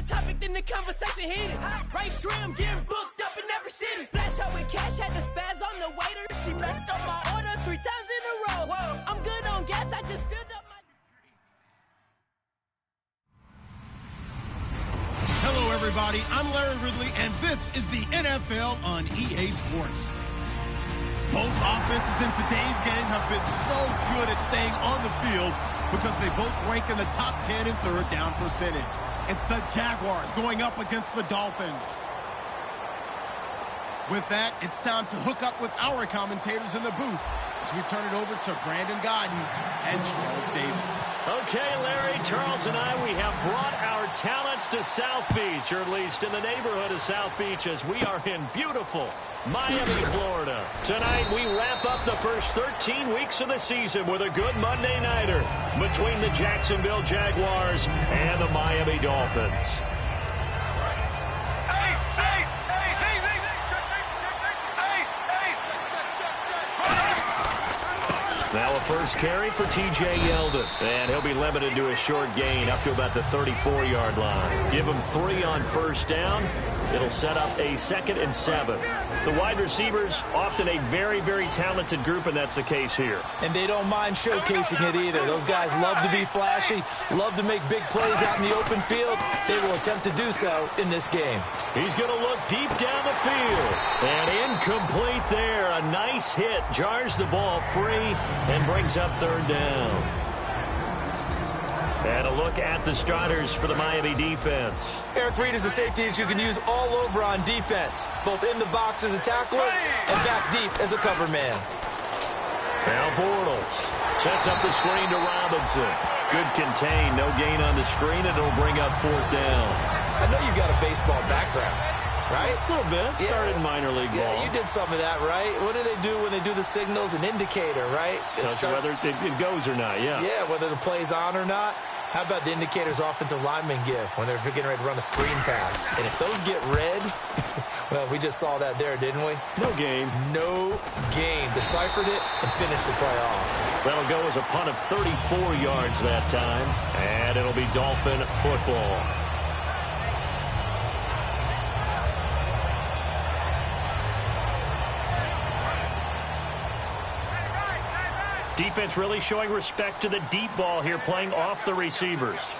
the topic, then the conversation heated. Right stream, getting booked up in every city. Flash out with cash, had to spaz on the waiter. She messed up my order 3 times in a row. Whoa, I'm good on gas, I just filled up my... Hello, everybody. I'm Larry Ridley, and this is the NFL on EA Sports. Both offenses in today's game have been so good at staying on the field because they both rank in the top 10 in third down percentage. It's the Jaguars going up against the Dolphins. With that, it's time to hook up with our commentators in the booth as we turn it over to Brandon Godden and Charles Davis. Okay, Larry, Charles and I, we have brought our talents to South Beach, or at least in the neighborhood of South Beach, as we are in beautiful Miami, Florida. Tonight, we wrap up the first 13 weeks of the season with a good Monday nighter between the Jacksonville Jaguars and the Miami Dolphins. Now a first carry for T.J. Yeldon, and he'll be limited to a short gain up to about the 34-yard line. Give him 3 on first down. It'll set up a 2nd and 7. The wide receivers, often a very, very talented group, and that's the case here. And they don't mind showcasing it either. Those guys love to be flashy, love to make big plays out in the open field. They will attempt to do so in this game. He's going to look deep down the field. And incomplete there. A nice hit. Jars the ball free and brings up 3rd down. And a look at the starters for the Miami defense. Eric Reed is a safety that you can use all over on defense, both in the box as a tackler and back deep as a cover man. Now Bortles sets up the screen to Robinson. Good contain, no gain on the screen, and it'll bring up 4th down. I know you've got a baseball background, right? A little bit. Started in minor league ball. Yeah, you did some of that, right? What do they do when they do the signals? An indicator, right? Whether it goes or not, yeah. Yeah, whether the play's on or not. How about the indicators offensive linemen give when they're getting ready to run a screen pass? And if those get red, well, we just saw that there, didn't we? No game. No game. Deciphered it and finished the play off. That'll go as a punt of 34 yards that time. And it'll be Dolphin football. Defense really showing respect to the deep ball here, playing off the receivers.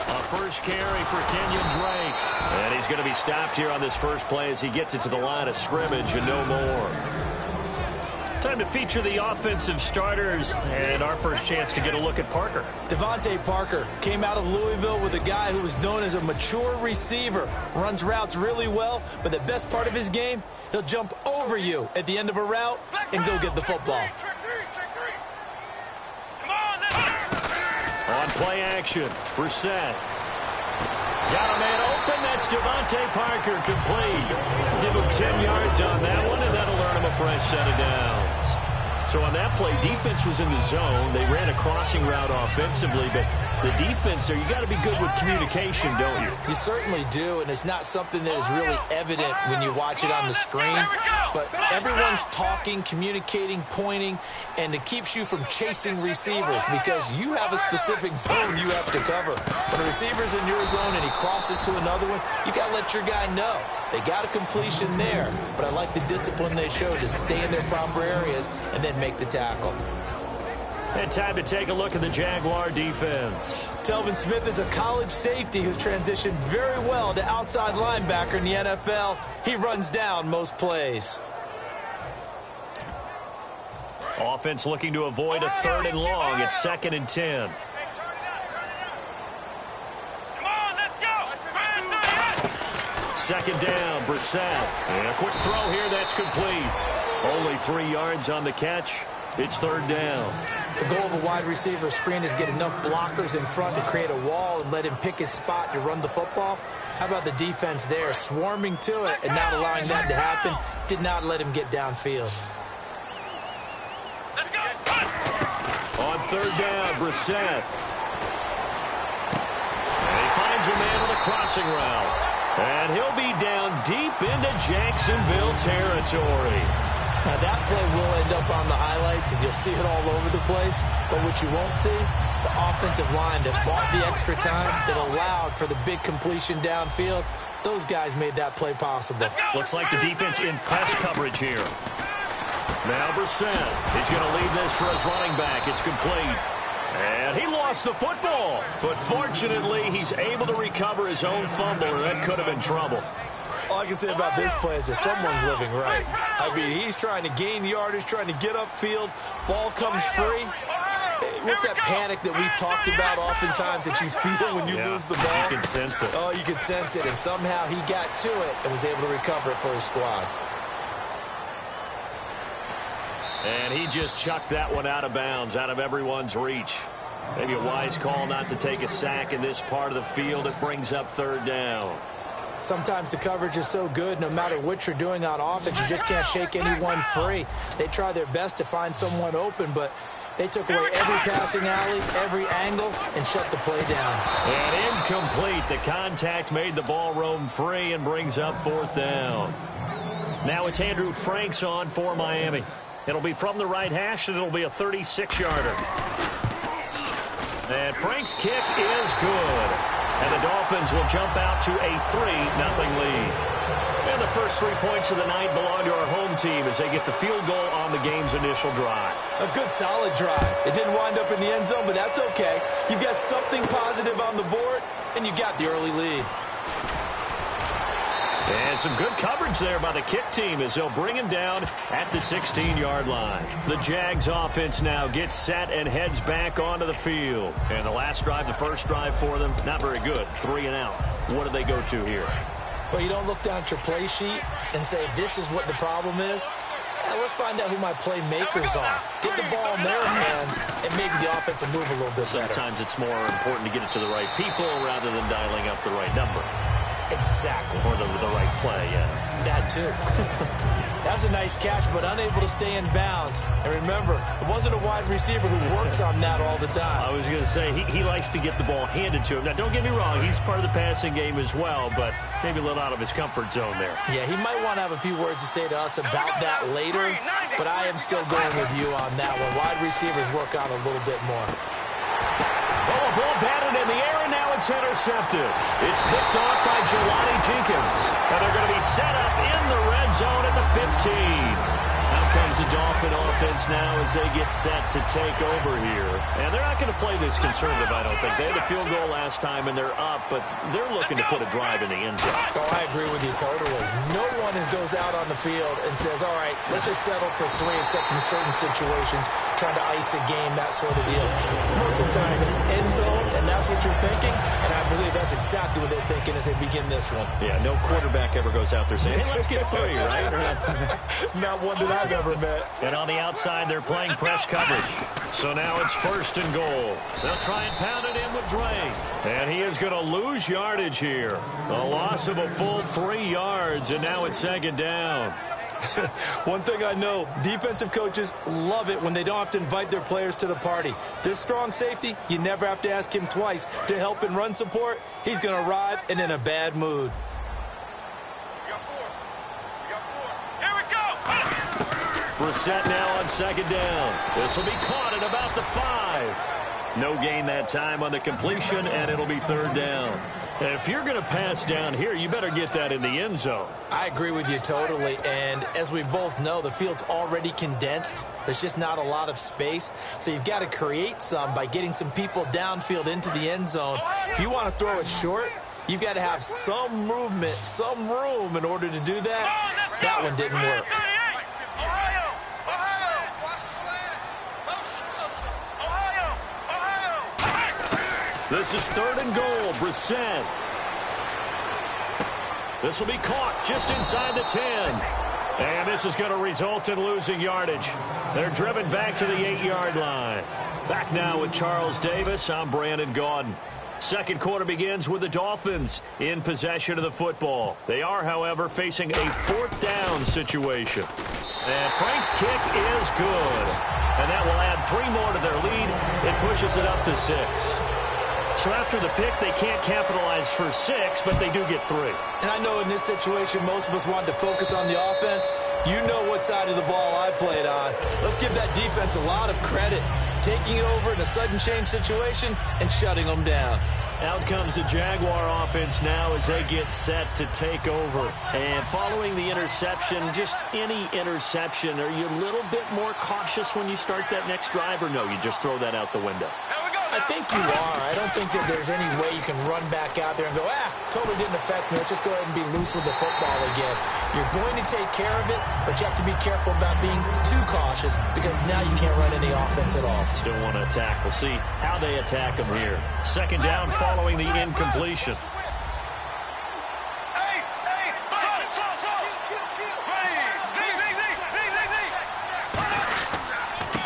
A first carry for Kenyon Drake. And he's going to be stopped here on this first play as he gets it to the line of scrimmage and no more. Time to feature the offensive starters, and our first chance to get a look at Parker. Devontae Parker came out of Louisville with a guy who was known as a mature receiver. Runs routes really well, but the best part of his game, he'll jump over you at the end of a route and go get the football. On play action, Brissett. Got a man open. That's Devontae Parker complete. Give him 10 yards on that one, and that'll earn him a fresh set of downs. So on that play, defense was in the zone. They ran a crossing route offensively, but the defense there, you got to be good with communication, don't you? You certainly do, and it's not something that is really evident when you watch it on the screen. But everyone's talking, communicating, pointing, and it keeps you from chasing receivers because you have a specific zone you have to cover. When a receiver's in your zone and he crosses to another one, you got to let your guy know. They got a completion there, but I like the discipline they showed to stay in their proper areas and then make the tackle. And time to take a look at the Jaguar defense. Telvin Smith is a college safety who's transitioned very well to outside linebacker in the NFL. He runs down most plays. Offense looking to avoid a 3rd and long. It's 2nd and 10. Second down, Brissett. And a quick throw here, that's complete. Only 3 yards on the catch. It's 3rd down. The goal of a wide receiver screen is get enough blockers in front to create a wall and let him pick his spot to run the football. How about the defense there, swarming to it and not allowing that to happen? Did not let him get downfield. On 3rd down, Brissett. And he finds a man with a crossing route. And he'll be down deep into Jacksonville territory. Now, that play will end up on the highlights, and you'll see it all over the place. But what you won't see, the offensive line that bought the extra time, that allowed for the big completion downfield, those guys made that play possible. Looks like the defense in press coverage here. Now Brissett, he's going to leave this for his running back. It's complete. And he lost the football. But fortunately, he's able to recover his own fumble, and that could have been trouble. All I can say about this play is that someone's living right. I mean, he's trying to gain yardage, trying to get upfield. Ball comes free. What's that panic that we've talked about oftentimes that you feel when you lose the ball? You can sense it. Oh, you can sense it. And somehow he got to it and was able to recover it for his squad. And he just chucked that one out of bounds, out of everyone's reach. Maybe a wise call not to take a sack in this part of the field. It brings up third down. Sometimes the coverage is so good, no matter what you're doing on offense, you just can't shake anyone free. They try their best to find someone open, but they took away every passing alley, every angle, and shut the play down. And incomplete. The contact made the ball roam free and brings up fourth down. Now it's Andrew Franks on for Miami. It'll be from the right hash, and it'll be a 36-yarder. And Frank's kick is good. And the Dolphins will jump out to a 3-0 lead. And the first 3 points of the night belong to our home team as they get the field goal on the game's initial drive. A good, solid drive. It didn't wind up in the end zone, but that's okay. You've got something positive on the board, and you got the early lead. And some good coverage there by the kick team as they'll bring him down at the 16-yard line. The Jags offense now gets set and heads back onto the field. And the last drive, the first drive for them, not very good. 3 and out. What do they go to here? Well, you don't look down at your play sheet and say, this is what the problem is. Let's find out who my playmakers are. Get the ball in their hands, and maybe the offense will move a little bit better. Sometimes it's more important to get it to the right people rather than dialing up the right number. Exactly. Or the right play, yeah. That too. That was a nice catch, but unable to stay in bounds. And remember, it wasn't a wide receiver who works on that all the time. I was going to say, he likes to get the ball handed to him. Now, don't get me wrong, he's part of the passing game as well, but maybe a little out of his comfort zone there. Yeah, he might want to have a few words to say to us about that later, but I am still going with you on that one. Wide receivers work on a little bit more. Oh, a ball batted in the air, and now it's intercepted. It's picked off by Jelani Jenkins. And they're going to be set up in the red zone at the 15. Out comes the Dolphin offense now as they get set to take over here. And they're not going to play this conservative, I don't think. They had a field goal last time, and they're up, but they're looking to put a drive in the end zone. Oh, I agree with you totally. No one goes out on the field and says, all right, let's just settle for 3, except in certain situations, trying to ice a game, that sort of deal. Most of the time, it's end zone, and that's what you're thinking, and I believe that's exactly what they're thinking as they begin this one. Yeah, no quarterback ever goes out there saying, hey, let's get 3, right? Not one that I've ever met. And on the outside, they're playing press coverage. So now it's 1st and goal. They'll try and pound it in with Dre. And he is going to lose yardage here. A loss of a full 3 yards, and now it's 2nd down. One thing I know, defensive coaches love it when they don't have to invite their players to the party. This strong safety, you never have to ask him twice to help in run support. He's going to arrive and in a bad mood. Brissett now on 2nd down. This will be caught at about the 5. No gain that time on the completion, and it'll be 3rd down. And if you're going to pass down here, you better get that in the end zone. I agree with you totally, and as we both know, the field's already condensed. There's just not a lot of space, so you've got to create some by getting some people downfield into the end zone. If you want to throw it short, you've got to have some movement, some room in order to do that. That one didn't work. This is 3rd and goal. Brissett. This will be caught just inside the 10. And this is going to result in losing yardage. They're driven back to the 8-yard line. Back now with Charles Davis. I'm Brandon Gaudin. 2nd quarter begins with the Dolphins in possession of the football. They are, however, facing a 4th down situation. And Frank's kick is good. And that will add 3 more to their lead. It pushes it up to 6. So after the pick, they can't capitalize for 6, but they do get 3. And I know in this situation, most of us wanted to focus on the offense. You know what side of the ball I played on. Let's give that defense a lot of credit. Taking over in a sudden change situation and shutting them down. Out comes the Jaguar offense now as they get set to take over. And following the interception, just any interception, are you a little bit more cautious when you start that next drive, or no, you just throw that out the window? I think you are. I don't think that there's any way you can run back out there and go, totally didn't affect me. Let's just go ahead and be loose with the football again. You're going to take care of it, but you have to be careful about being too cautious because now you can't run any offense at all. Still want to attack. We'll see how they attack them here. Second down following the incompletion.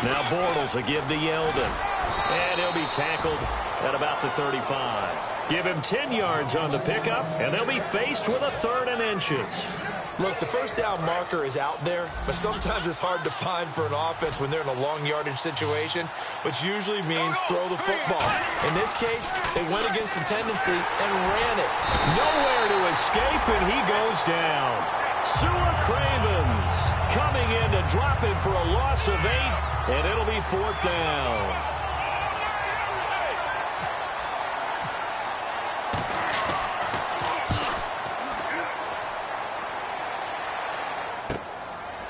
Now Bortles will give to Yeldon. And he'll be tackled at about the 35. Give him 10 yards on the pickup, and they'll be faced with a 3rd and inches. Look, the first down marker is out there, but sometimes it's hard to find for an offense when they're in a long yardage situation, which usually means throw the football. In this case, they went against the tendency and ran it. Nowhere to escape, and he goes down. Sua Cravens coming in to drop him for a loss of 8, and it'll be 4th down.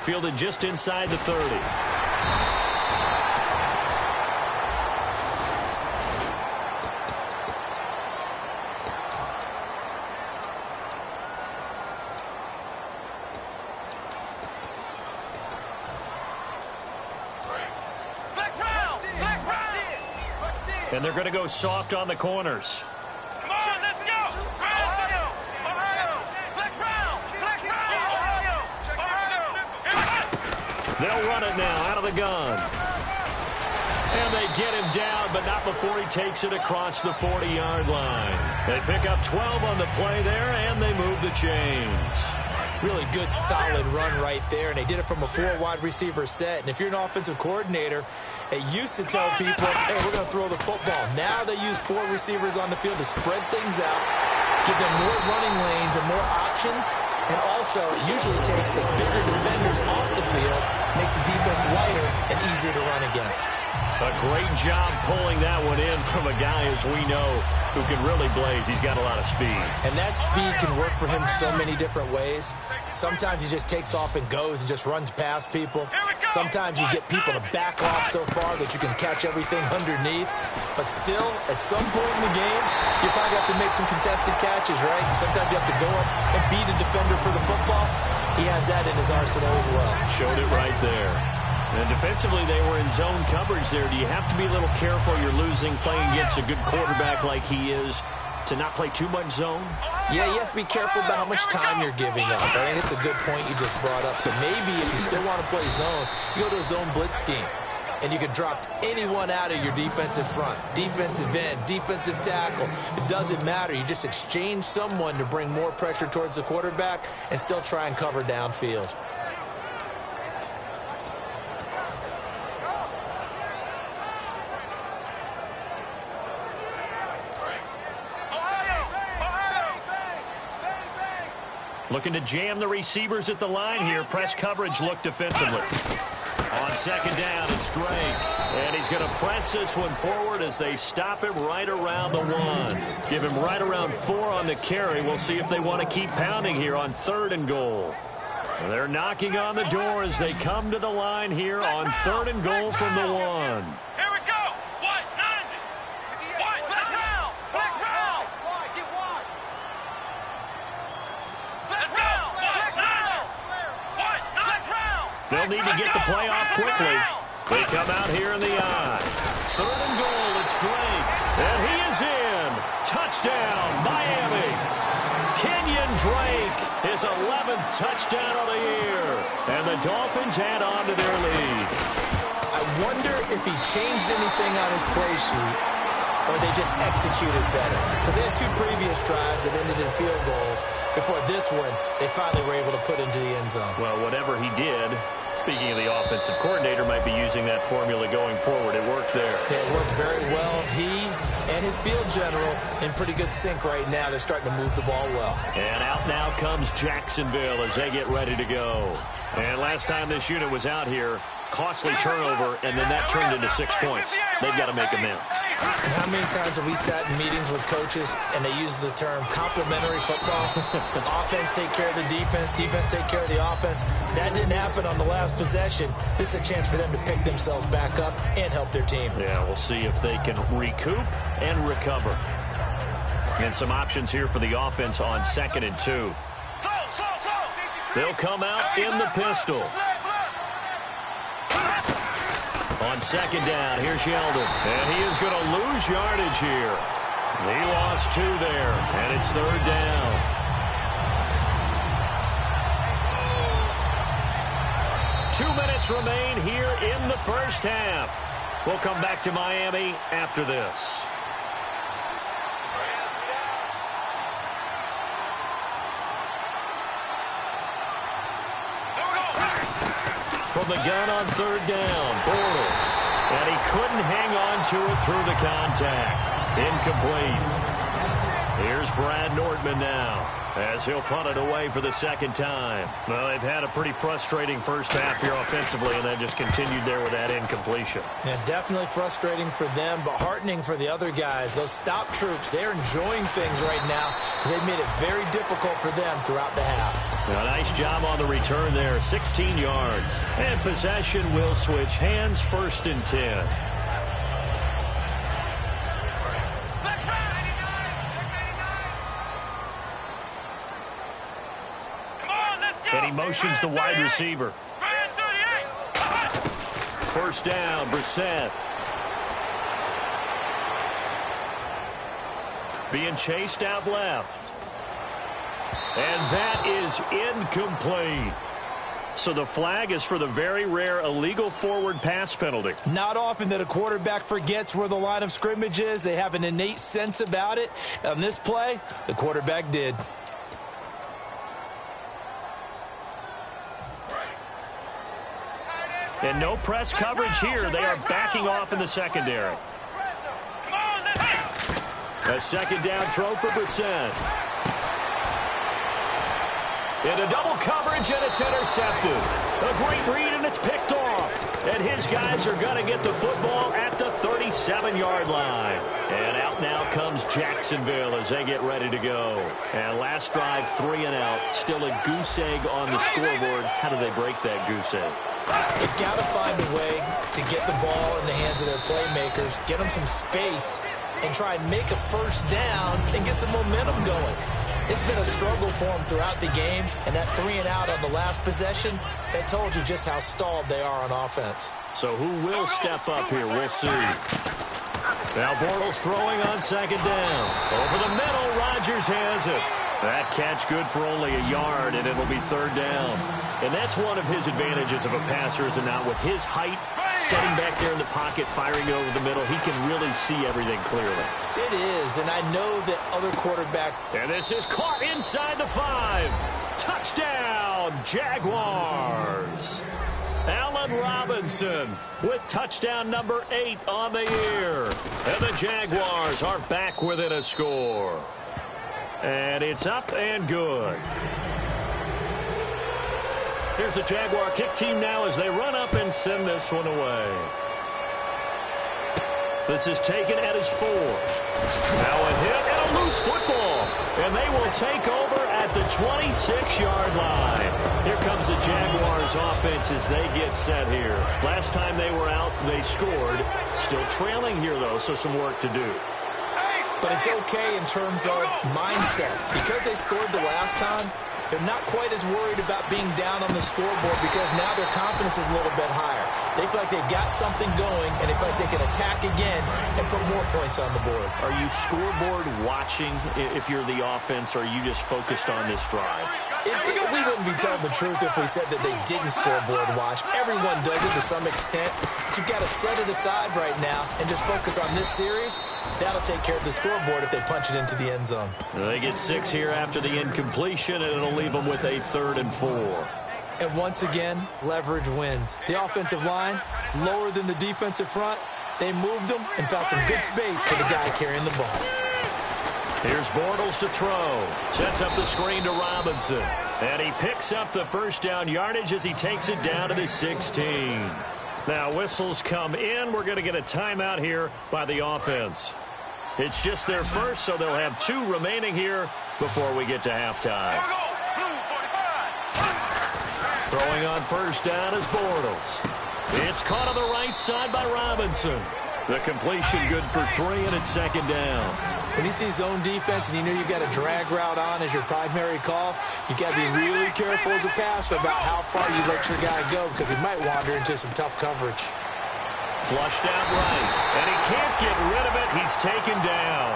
Fielded just inside the 30. And they're going to go soft on the corners. They'll run it now out of the gun. And they get him down, but not before he takes it across the 40-yard line. They pick up 12 on the play there, and they move the chains. Really good, solid run right there, and they did it from a 4-wide receiver set. And if you're an offensive coordinator, it used to tell people, hey, we're going to throw the football. Now they use 4 receivers on the field to spread things out, give them more running lanes and more options. And also, it usually takes the bigger defenders off the field, makes the defense lighter and easier to run against. A great job pulling that one in from a guy, as we know, who can really blaze. He's got a lot of speed. And that speed can work for him so many different ways. Sometimes he just takes off and goes and just runs past people. Sometimes you get people to back off so far that you can catch everything underneath. But still, at some point in the game, you probably have to make some contested catches, right? Sometimes you have to go up and beat a defender for the football. He has that in his arsenal as well. Showed it right there. And defensively, they were in zone coverage there. Do you have to be a little careful? You're losing, playing against a good quarterback like he is, to not play too much zone? Yeah, you have to be careful about how much time you're giving up. I think it's a good point you just brought up. So maybe if you still want to play zone, you go to a zone blitz scheme. And you can drop anyone out of your defensive front. Defensive end, defensive tackle. It doesn't matter. You just exchange someone to bring more pressure towards the quarterback and still try and cover downfield. Looking to jam the receivers at the line here. Press coverage look defensively. On second down, it's Drake. And he's going to press this one forward as they stop him right around the 1. Give him right around 4 on the carry. We'll see if they want to keep pounding here on 3rd and goal. They're knocking on the door as they come to the line here on 3rd and goal from the 1. They'll need to get the play off quickly. They come out here in the I. 3rd and goal, it's Drake. And he is in. Touchdown, Miami. Kenyon Drake, his 11th touchdown of the year. And the Dolphins add on to their lead. I wonder if he changed anything on his play sheet or they just executed better. Because they had 2 previous drives that ended in field goals. Before this one, they finally were able to put into the end zone. Well, whatever he did, speaking of the offensive coordinator, might be using that formula going forward. It worked there. Yeah, it worked very well. He and his field general in pretty good sync right now. They're starting to move the ball well. And out now comes Jacksonville as they get ready to go. And last time this unit was out here, costly turnover, and then that turned into 6 points. They've got to make amends. How many times have we sat in meetings with coaches and they use the term complementary football? Offense take care of the defense, defense take care of the offense. That didn't happen on the last possession. This is a chance for them to pick themselves back up and help their team. Yeah, we'll see if they can recoup and recover. And some options here for the offense on 2nd and 2. They'll come out in the pistol. On 2nd down, here's Yeldon. And he is going to lose yardage here. He lost 2 there, and it's 3rd down. Two minutes remain here in the first half. We'll come back to Miami after this. From the gun on 3rd down, Bortles. And he couldn't hang on to it through the contact. Incomplete. Here's Brad Nordman now as he'll punt it away for the 2nd time. Well, they've had a pretty frustrating first half here offensively, and that just continued there with that incompletion. Yeah, definitely frustrating for them, but heartening for the other guys. Those stop troops, they're enjoying things right now because they've made it very difficult for them throughout the half. Now, nice job on the return there, 16 yards. And possession will switch hands, 1st and 10. And he motions the wide receiver. 1st down, Brissett. Being chased out left. And that is incomplete. So the flag is for the very rare illegal forward pass penalty. Not often that a quarterback forgets where the line of scrimmage is. They have an innate sense about it. On this play, the quarterback did. And no press coverage here. They are backing off in the secondary. A 2nd down throw for Brissett. Into double coverage, and it's intercepted. A great read, and it's picked off. And his guys are going to get the football at the 37-yard line. And out now comes Jacksonville as they get ready to go. And last drive, 3 and out. Still a goose egg on the scoreboard. How do they break that goose egg? They've got to find a way to get the ball in the hands of their playmakers, get them some space, and try and make a 1st down and get some momentum going. It's been a struggle for them throughout the game, and that 3 and out on the last possession, that told you just how stalled they are on offense. So who will step up here? We'll see. Now Bortles throwing on 2nd down. Over the middle, Rodgers has it. That catch good for only a yard, and it'll be 3rd down. And that's one of his advantages of a passer, is not with his height, setting back there in the pocket, firing it over the middle. He can really see everything clearly. It is, and I know that other quarterbacks. And this is caught inside the 5. Touchdown, Jaguars. Allen Robinson with touchdown number 8 on the year. And the Jaguars are back within a score. And it's up and good. Here's the Jaguar kick team now as they run up and send this one away. This is taken at his 4. Now a hit and a loose football. And they will take over at the 26-yard line. Here comes the Jaguars offense as they get set here. Last time they were out, they scored. Still trailing here, though, so some work to do. But it's okay in terms of mindset. Because they scored the last time, they're not quite as worried about being down on the scoreboard because now their confidence is a little bit higher. They feel like they've got something going, and they feel like they can attack again and put more points on the board. Are you scoreboard watching if you're the offense, or are you just focused on this drive? We wouldn't be telling the truth if we said that they didn't scoreboard watch. Everyone does it to some extent. But you've got to set it aside right now and just focus on this series. That'll take care of the scoreboard if they punch it into the end zone. They get 6 here after the incompletion, and it'll leave them with a 3rd and 4. And once again, leverage wins. The offensive line, lower than the defensive front, They moved him and found some good space for the guy carrying the ball. Here's Bortles to throw. Sets up the screen to Robinson. And he picks up the first down yardage as he takes it down to the 16. Now whistles come in. We're going to get a timeout here by the offense. It's just their first, so they'll have 2 remaining here before we get to halftime. Throwing on first down is Bortles. It's caught on the right side by Robinson. The completion good for 3, and it's second down. When you see zone defense and you know you've got a drag route on as your primary call, you got to be really careful as a passer about how far you let your guy go because he might wander into some tough coverage. Flushed out right, and he can't get rid of it. He's taken down.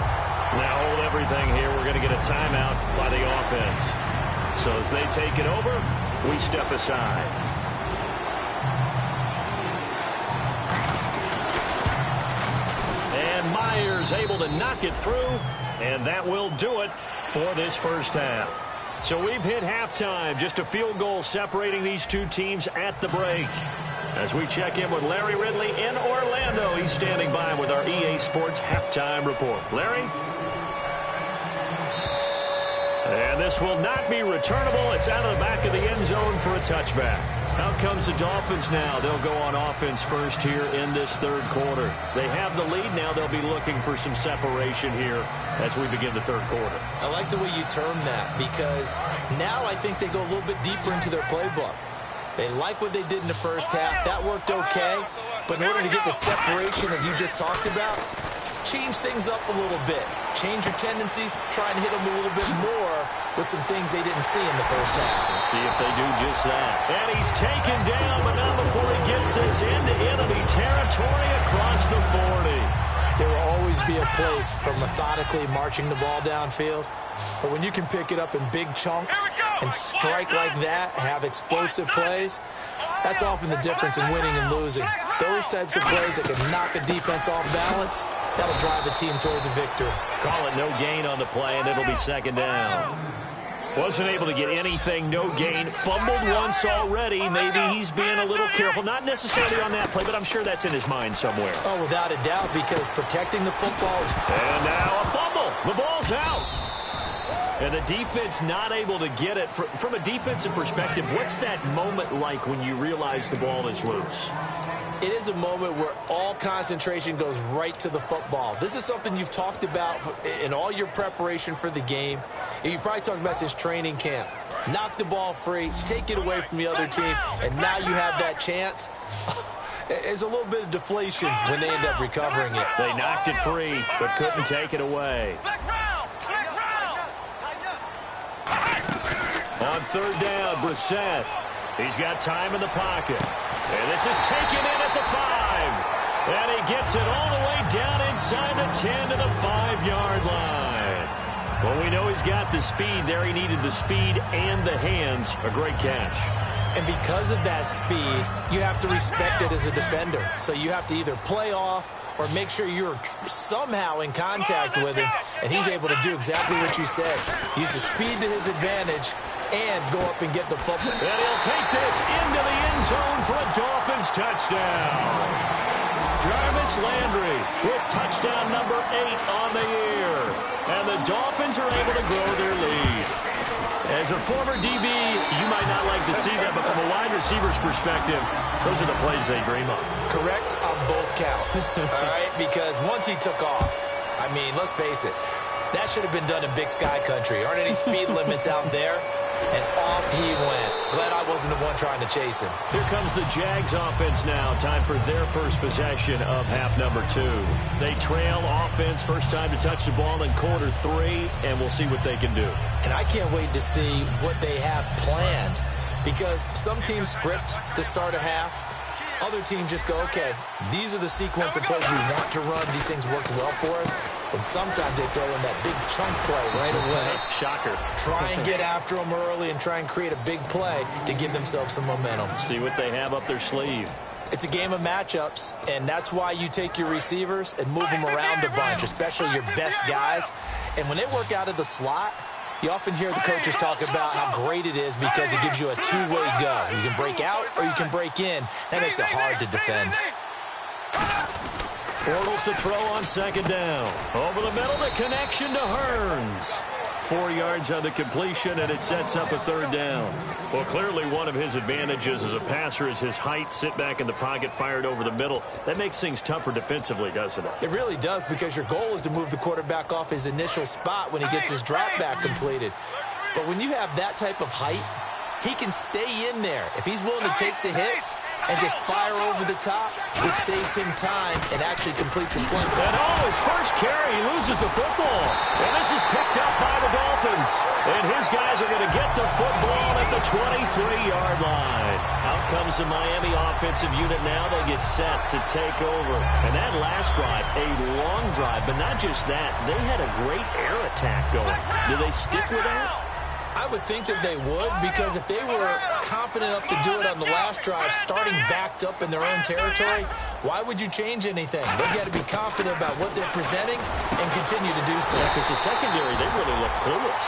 Now hold everything here. We're going to get a timeout by the offense. So as they take it over, we step aside. And Myers able to knock it through, and that will do it for this first half. So we've hit halftime, just a field goal separating these 2 teams at the break. As we check in with Larry Ridley in Orlando, he's standing by with our EA Sports halftime report. Larry? And this will not be returnable. It's out of the back of the end zone for a touchback. Out comes the Dolphins now. They'll go on offense first here in this third quarter. They have the lead now. They'll be looking for some separation here as we begin the third quarter. I like the way you term that because now I think they go a little bit deeper into their playbook. They like what they did in the first half. That worked okay. But in order to get the separation that you just talked about, change things up a little bit. Change your tendencies. Try and hit them a little bit more with some things they didn't see in the first half. We'll see if they do just that. And he's taken down, but not before he gets this into enemy territory across the 40. There will always be a place for methodically marching the ball downfield. But when you can pick it up in big chunks and strike like that, have explosive plays, that's often the difference in winning and losing. Those types of plays that can knock a defense off balance, that'll drive a team towards a victory. Call it no gain on the play, and it'll be second down. Wasn't able to get anything, no gain. Fumbled once already. Maybe he's being a little careful. Not necessarily on that play, but I'm sure that's in his mind somewhere. Oh, without a doubt, because protecting the football. And now a fumble. The ball's out. And the defense not able to get it. From a defensive perspective, what's that moment like when you realize the ball is loose? It is a moment where all concentration goes right to the football. This is something you've talked about in all your preparation for the game. You probably talked about since training camp. Knock the ball free, take it away from the other team, and now you have that chance. There's a little bit of deflation when they end up recovering it. They knocked it free, but couldn't take it away. On third down, Brissett. He's got time in the pocket. And this is taken in at the 5. And he gets it all the way down inside the 10 to the 5-yard line. Well, we know he's got the speed there. He needed the speed and the hands. A great catch. And because of that speed, you have to respect it as a defender. So you have to either play off or make sure you're somehow in contact with him. And he's able to do exactly what you said. Use the speed to his advantage and go up and get the football. And he'll take this into the end zone for a Dolphins touchdown. Jarvis Landry with touchdown number 8 on the year. And the Dolphins are able to grow their lead. As a former DB, you might not like to see that, but from a wide receiver's perspective, those are the plays they dream of. Correct on both counts, all right? Because once he took off, I mean, let's face it, that should have been done in Big Sky Country. Aren't any speed limits out there? And off he went. Glad I wasn't the one trying to chase him. Here comes the Jags offense now. Time for their first possession of half number 2. They trail offense, first time to touch the ball in quarter 3, and we'll see what they can do. And I can't wait to see what they have planned, because some teams script to start a half. Other teams just go, okay, these are the sequence of plays we want to run. These things worked well for us. And sometimes they throw in that big chunk play right away. Shocker. Try and get after them early and try and create a big play to give themselves some momentum. See what they have up their sleeve. It's a game of matchups, and that's why you take your receivers and move them around a bunch, especially your best guys. And when they work out of the slot, you often hear the coaches talk about how great it is because it gives you a two-way go. You can break out or you can break in. That makes it hard to defend. Bortles to throw on second down. Over the middle, the connection to Hearns. 4 yards on the completion, and it sets up a third down. Well, clearly one of his advantages as a passer is his height. Sit back in the pocket, fired over the middle. That makes things tougher defensively, doesn't it? It really does, because your goal is to move the quarterback off his initial spot when he gets his drop back completed. But when you have that type of height, he can stay in there if he's willing to take the hits and just fire over the top, which saves him time and actually completes a play. And his first carry, he loses the football. And this is picked up by the Dolphins. And his guys are going to get the football at the 23-yard line. Out comes the Miami offensive unit now. They get set to take over. And that last drive, a long drive, but not just that. They had a great air attack going. Do they stick with that? I would think that they would, because if they were competent enough to do it on the last drive, starting backed up in their own territory, why would you change anything? They've got to be confident about what they're presenting and continue to do so. Because the secondary, they really look clueless.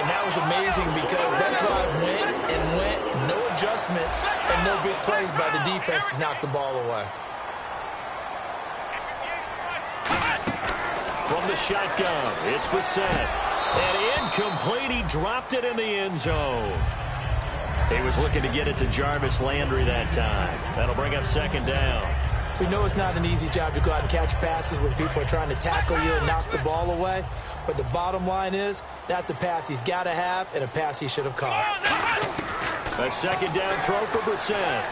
And that was amazing, because that drive went and went, no adjustments, and no big plays by the defense to knock the ball away. From the shotgun, it's Brissett. And incomplete. He dropped it in the end zone. He was looking to get it to Jarvis Landry that time. That'll bring up second down. We know it's not an easy job to go out and catch passes when people are trying to tackle you and knock the ball away. But the bottom line is, that's a pass he's got to have and a pass he should have caught. A second down throw for Brissett.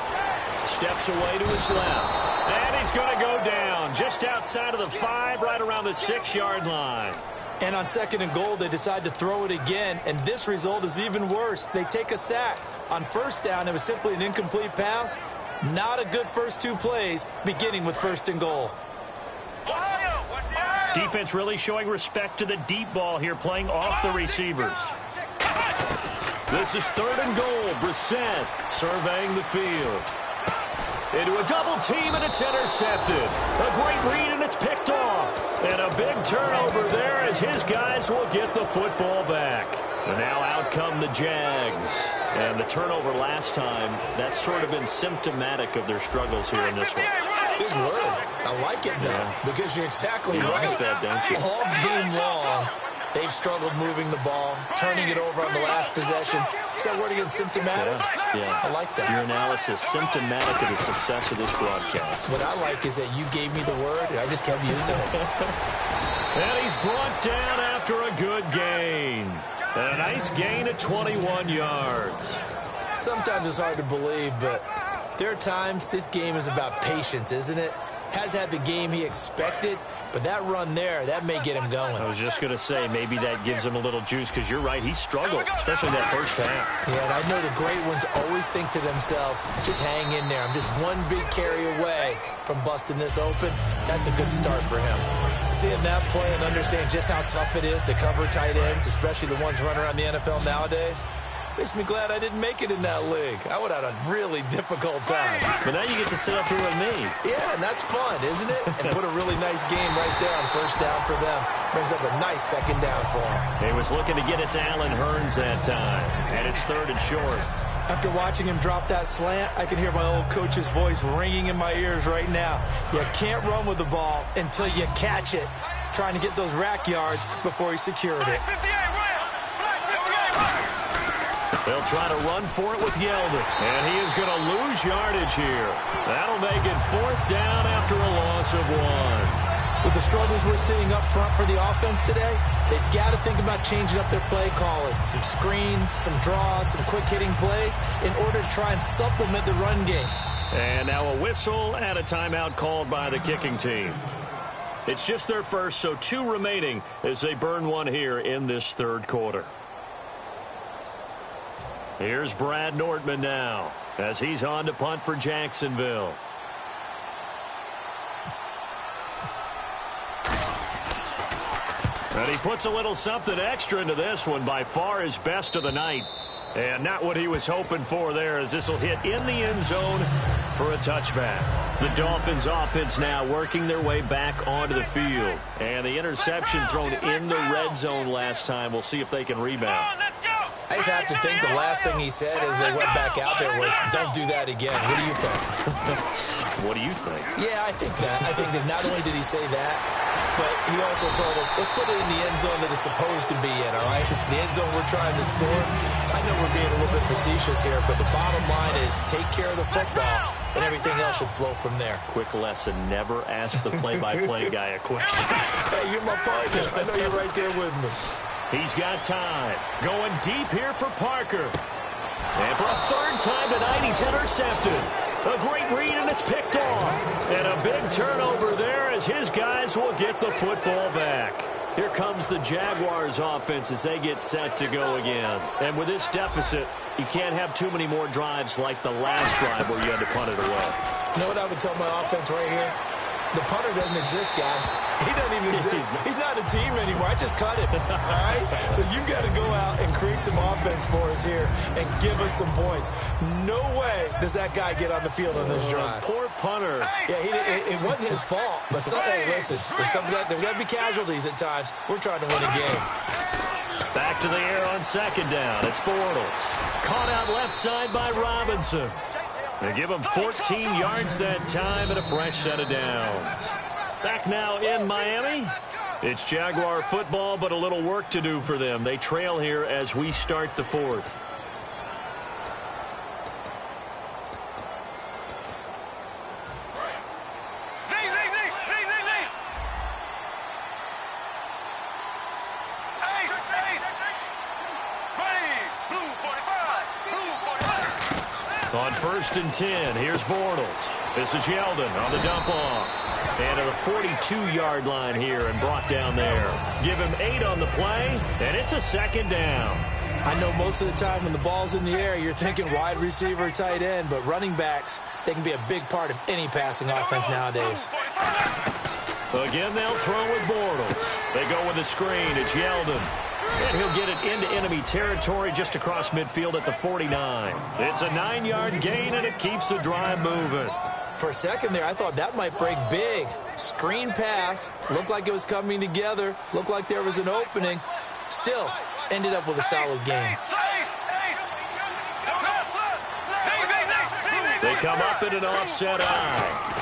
Steps away to his left. And he's going to go down just outside of the 5, right around the 6-yard line. And on second and goal, they decide to throw it again, and this result is even worse. They take a sack. On first down, it was simply an incomplete pass. Not a good first 2 plays, beginning with first and goal. Defense really showing respect to the deep ball here, playing off the receivers. This is third and goal. Brissett surveying the field. Into a double team, and it's intercepted. A great read, and it's picked off. And a big turnover there as his guys will get the football back. And now out come the Jags. And the turnover last time, that's sort of been symptomatic of their struggles here in this one. Big word. I like it, though, because you're exactly right. Like that, don't you? All game long, they've struggled moving the ball, turning it over on the last possession. Is that word again, symptomatic? Yeah. I like that. Your analysis, symptomatic of the success of this broadcast. What I like is that you gave me the word, and I just kept using it. And he's brought down after a good gain. And a nice gain at 21 yards. Sometimes it's hard to believe, but there are times this game is about patience, isn't it? Has had the game he expected, but that run there, that may get him going. I was just going to say, maybe that gives him a little juice, because you're right, he struggled, especially that first half. Yeah, and I know the great ones always think to themselves, just hang in there. I'm just one big carry away from busting this open. That's a good start for him. Seeing that play and understanding just how tough it is to cover tight ends, especially the ones running around the NFL nowadays, makes me glad I didn't make it in that league. I would have had a really difficult time. But now you get to sit up here with me. Yeah, and that's fun, isn't it? And put a really nice game right there on first down for them. Brings up a nice second down for him. He was looking to get it to Allen Hearns that time. And it's third and short. After watching him drop that slant, I can hear my old coach's voice ringing in my ears right now. You can't run with the ball until you catch it. Trying to get those rack yards before he secured it. They'll try to run for it with Yeldon. And he is going to lose yardage here. That'll make it fourth down after a loss of 1. With the struggles we're seeing up front for the offense today, they've got to think about changing up their play calling. Some screens, some draws, some quick-hitting plays in order to try and supplement the run game. And now a whistle and a timeout called by the kicking team. It's just their first, so 2 remaining as they burn 1 here in this third quarter. Here's Brad Nordman now as he's on to punt for Jacksonville. And he puts a little something extra into this one, by far his best of the night. And not what he was hoping for there, as this will hit in the end zone for a touchback. The Dolphins offense now working their way back onto the field. And the interception thrown in the red zone last time. We'll see if they can rebound. I just have to think the last thing he said as they went back out there was, don't do that again. What do you think? What do you think? Yeah, I think that. I think that not only did he say that, but he also told him, let's put it in the end zone that it's supposed to be in, all right? The end zone we're trying to score. I know we're being a little bit facetious here, but the bottom line is take care of the football, and everything else should flow from there. Quick lesson, never ask the play-by-play guy a question. Hey, you're my partner. I know you're right there with me. He's got time. Going deep here for Parker. And for a third time tonight, he's intercepted. A great read, and it's picked off. And a big turnover there as his guys will get the football back. Here comes the Jaguars offense as they get set to go again. And with this deficit, you can't have too many more drives like the last drive where you had to punt it away. You know what I would tell my offense right here? The punter doesn't exist, guys. He doesn't even exist. He's not a team anymore. I just cut him, all right? So you've got to go out and create some offense for us here and give us some points. No way does that guy get on the field on this drive. Poor punter. Yeah, it wasn't his fault. But hey, listen, there's got to be casualties at times. We're trying to win a game. Back to the air on second down. It's Bortles. Caught out left side by Robinson. They give him 14 yards that time and a fresh set of downs. Back now in Miami. It's Jaguar football, but a little work to do for them. They trail here as we start the fourth. On 1st and 10, here's Bortles. This is Yeldon on the dump off. And at the 42-yard line here and brought down there. Give him 8 on the play, and it's a second down. I know most of the time when the ball's in the air, you're thinking wide receiver, tight end, but running backs, they can be a big part of any passing offense nowadays. Again, they'll throw with Bortles. They go with a screen. It's Yeldon. And he'll get it into enemy territory just across midfield at the 49. It's a 9-yard gain, and it keeps the drive moving. For a second there, I thought that might break big. Screen pass. Looked like it was coming together. Looked like there was an opening. Still, ended up with a solid game. They come up in an offset eye.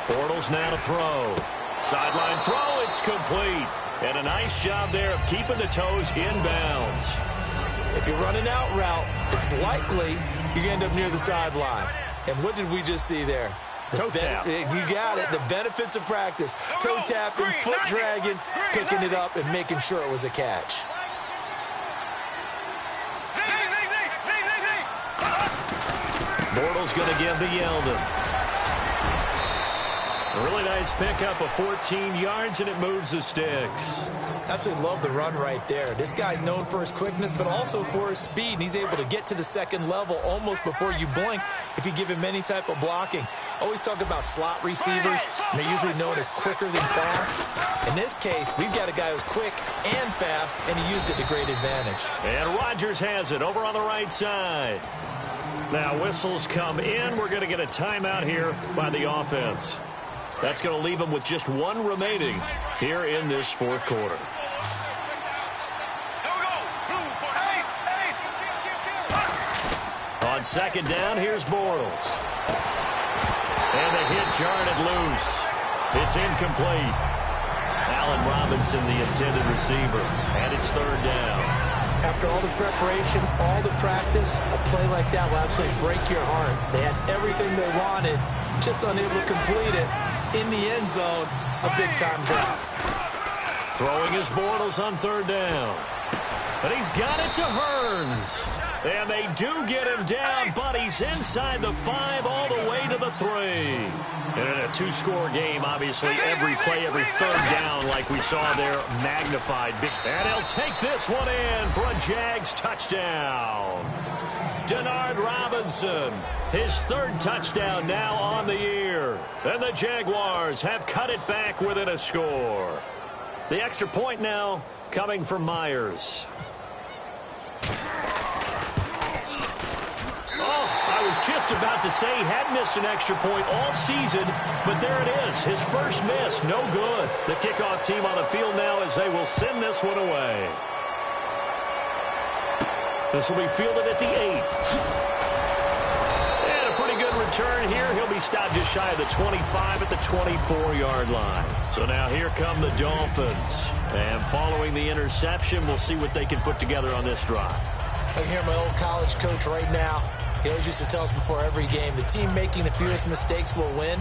Bortles now to throw. Sideline throw, it's complete. And a nice job there of keeping the toes inbounds. If you're running out route, it's likely you're going to end up near the sideline. And what did we just see there? Toe tap. You got it. The benefits of practice. Toe tapping, foot dragging, picking it up, and making sure it was a catch. Bortles going to give to Yeldon. A really nice pickup of 14 yards, and it moves the sticks. Absolutely love the run right there. This guy's known for his quickness, but also for his speed, and he's able to get to the second level almost before you blink if you give him any type of blocking. Always talk about slot receivers, and they're usually known as quicker than fast. In this case, we've got a guy who's quick and fast, and he used it to great advantage. And Rodgers has it over on the right side. Now whistles come in. We're going to get a timeout here by the offense. That's going to leave them with just one remaining here in this fourth quarter. On second down, here's Bortles. And the hit jarred loose. It's incomplete. Allen Robinson, the intended receiver. And it's third down. After all the preparation, all the practice, a play like that will absolutely break your heart. They had everything they wanted, just unable to complete it. In the end zone, a big-time drop. Throwing his Bortles on third down. But he's got it to Hearns. And they do get him down, but he's inside the 5 all the way to the 3. And in a two-score game, obviously, every play, every third down, like we saw there, magnified. And he'll take this one in for a Jags touchdown. Denard Robinson, his third touchdown now on the year. And the Jaguars have cut it back within a score. The extra point now coming from Myers. I was just about to say he hadn't missed an extra point all season, but there it is. His first miss, no good. The kickoff team on the field now as they will send this one away. This will be fielded at the 8. And a pretty good return here. He'll be stopped just shy of the 25 at the 24-yard line. So now here come the Dolphins. And following the interception, we'll see what they can put together on this drive. I hear my old college coach right now. He always used to tell us before every game, the team making the fewest mistakes will win.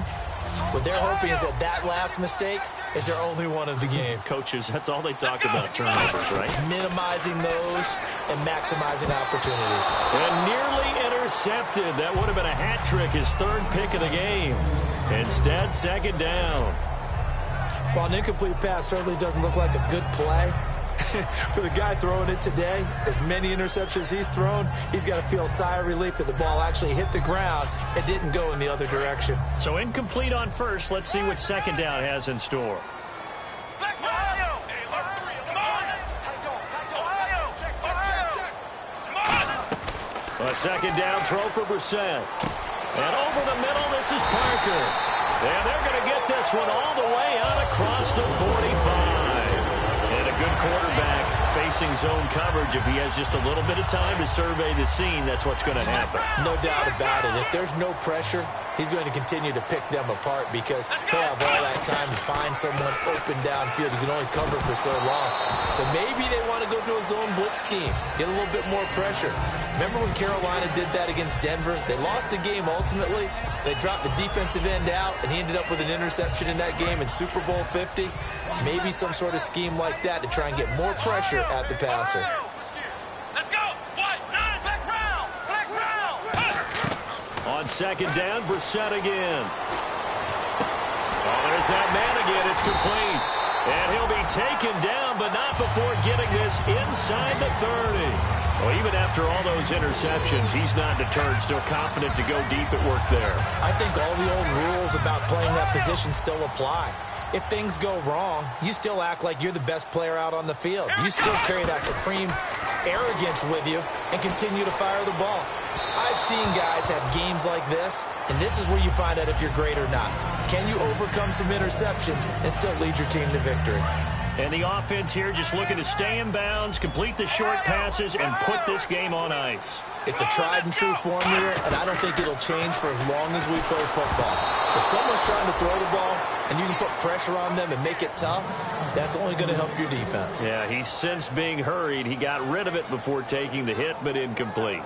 What they're hoping is that last mistake is their only one of the game. Coaches, that's all they talk about, turnovers, right? Minimizing those and maximizing opportunities. And nearly intercepted. That would have been a hat trick, his third pick of the game. Instead, second down. While an incomplete pass certainly doesn't look like a good play, for the guy throwing it today, as many interceptions he's thrown, he's got to feel a sigh of relief that the ball actually hit the ground and didn't go in the other direction. So incomplete on first. Let's see what second down has in store. A second down throw for Brissett. And over the middle, this is Parker. And they're going to get this one all the way out across the 45. And a good quarterback facing zone coverage. If he has just a little bit of time to survey the scene, that's what's going to happen. No doubt about it. If there's no pressure, he's going to continue to pick them apart because he'll have all that time to find someone open downfield. He can only cover for so long. So maybe they want to go to a zone blitz scheme, get a little bit more pressure. Remember when Carolina did that against Denver? They lost the game ultimately. They dropped the defensive end out, and he ended up with an interception in that game in Super Bowl 50. Maybe some sort of scheme like that to try and get more pressure at the passer. Let's go! What? 9, back round! Back round! On second down, Brissett again. Oh, there's that man again. It's complete. And he'll be taken down, but not before getting this inside the 30. Well, even after all those interceptions, he's not deterred, still confident to go deep at work there. I think all the old rules about playing that position still apply. If things go wrong, you still act like you're the best player out on the field. You still carry that supreme arrogance with you and continue to fire the ball. I've seen guys have games like this, and this is where you find out if you're great or not. Can you overcome some interceptions and still lead your team to victory? And the offense here just looking to stay in bounds, complete the short passes, and put this game on ice. It's a tried and true formula, and I don't think it'll change for as long as we play football. If someone's trying to throw the ball and you can put pressure on them and make it tough, that's only going to help your defense. Yeah, he's since being hurried. He got rid of it before taking the hit, but incomplete.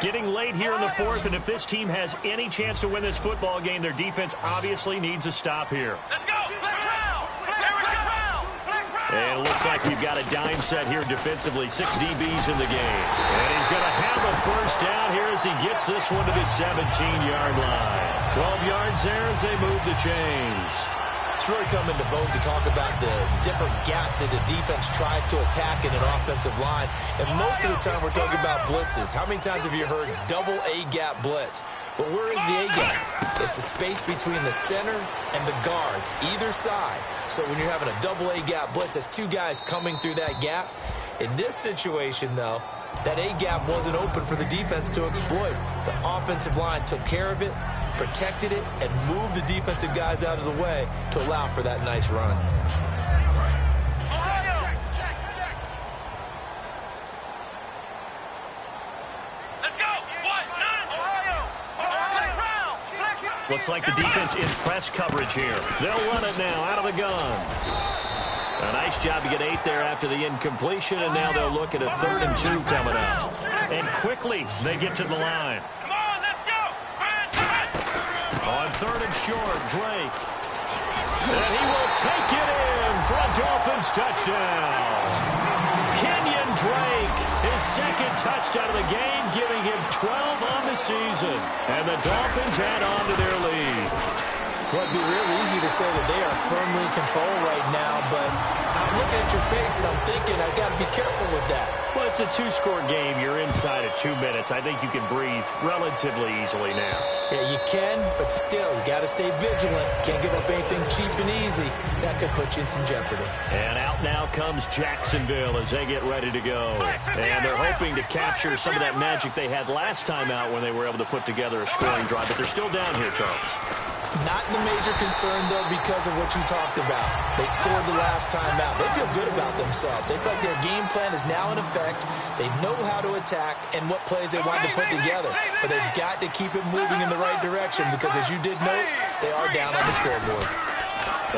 Getting late here in the fourth, and if this team has any chance to win this football game, their defense obviously needs a stop here. Let's go! Flex round! Flex round! Flex round! And it looks like we've got a dime set here defensively. 6 DBs in the game. And he's going to have a first down here as he gets this one to the 17-yard line. 12 yards there as they move the chains. It's really come into vogue to talk about the different gaps that the defense tries to attack in an offensive line. And most of the time we're talking about blitzes. How many times have you heard double A-gap blitz? Well, where is the A-gap? It's the space between the center and the guards, either side. So when you're having a double A-gap blitz, that's 2 guys coming through that gap. In this situation, though, that A-gap wasn't open for the defense to exploit. The offensive line took care of it, protected it, and moved the defensive guys out of the way to allow for that nice run. Looks like the defense in press coverage here. They'll run it now out of the gun. A nice job to get 8 there after the incompletion, and now they'll look at a 3rd and 2 coming up. And quickly they get to the line. Come on, let's go! On 3rd and short, Drake. And he will take it in for a Dolphins touchdown. Kenyon Drake, his 2nd touchdown of the game, giving him 12 on the season. And the Dolphins head on to their lead. Well, it'd be real easy to say that they are firmly in control right now, but I'm looking at your face and I'm thinking I've got to be careful with that. Well, it's a 2-score game. You're inside of 2 minutes. I think you can breathe relatively easily now. Yeah, you can, but still, you got to stay vigilant. Can't give up anything cheap and easy. That could put you in some jeopardy. And out now comes Jacksonville as they get ready to go. And they're hoping to capture some of that magic they had last time out when they were able to put together a scoring drive. But they're still down here, Charles. Not the major concern, though, because of what you talked about. They scored the last time out. They feel good about themselves. They feel like their game plan is now in effect. They know how to attack and what plays they want to put together. But they've got to keep it moving in the right direction because, as you did note, they are down on the scoreboard.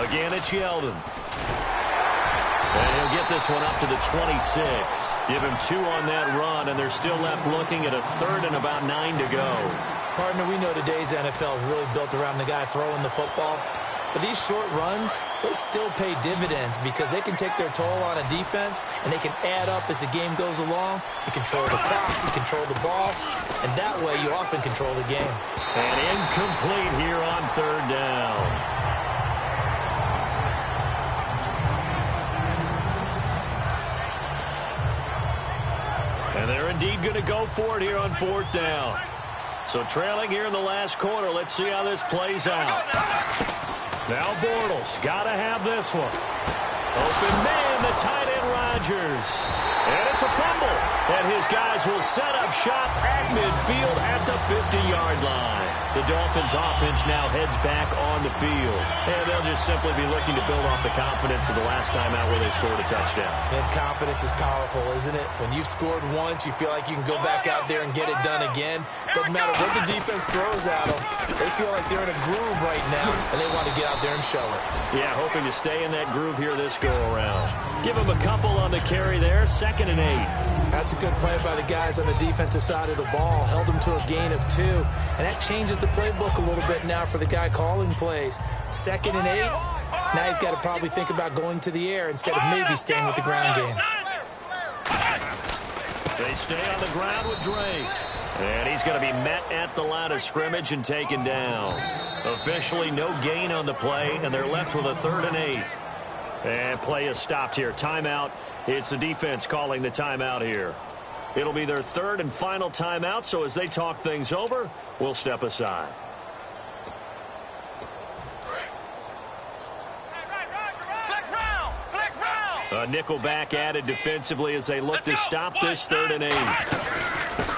Again, it's Yeldon. And he'll get this one up to the 26. Give him 2 on that run, and they're still left looking at a third and about 9 to go. Partner, we know today's NFL is really built around the guy throwing the football. But these short runs, they still pay dividends because they can take their toll on a defense, and they can add up as the game goes along. You control the clock, you control the ball, and that way you often control the game. And incomplete here on third down. And they're indeed going to go for it here on fourth down. So trailing here in the last quarter. Let's see how this plays out. Now Bortles got to have this one. Open man, the tight end Rodgers. And it's a fumble. And his guys will set up shop at midfield at the 50-yard line. The Dolphins offense now heads back on the field. And they'll just simply be looking to build off the confidence of the last time out where they scored a touchdown. And confidence is powerful, isn't it? When you've scored once, you feel like you can go back out there and get it done again. Doesn't matter what the defense throws at them. They feel like they're in a groove right now, and they want to get out there and show it. Yeah, hoping to stay in that groove here this go-around. Give them a couple on the carry there, 2nd and 8. That's a good play by the guys on the defensive side of the ball. Held them to a gain of 2. And that changes the playbook a little bit now for the guy calling plays. 2nd and 8. Now he's got to probably think about going to the air instead of maybe staying with the ground game. They stay on the ground with Drake. And he's going to be met at the line of scrimmage and taken down. Officially no gain on the play, and they're left with a 3rd and 8. And play is stopped here. Timeout. It's the defense calling the timeout here. It'll be their 3rd and final timeout, so as they talk things over, we'll step aside. A nickelback added defensively as they look to stop this 3rd and 8.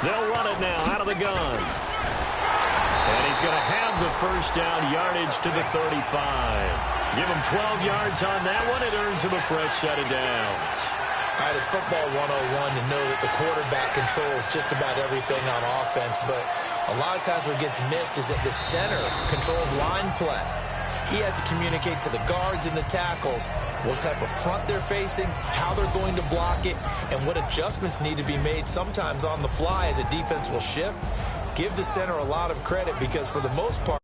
They'll run it now out of the gun. And he's going to have the first down yardage to the 35. Give him 12 yards on that one. It earns him a fresh set of downs. All right, it's football 101 to know that the quarterback controls just about everything on offense, but a lot of times what gets missed is that the center controls line play. He has to communicate to the guards and the tackles what type of front they're facing, how they're going to block it, and what adjustments need to be made sometimes on the fly as a defense will shift. Give the center a lot of credit because for the most part,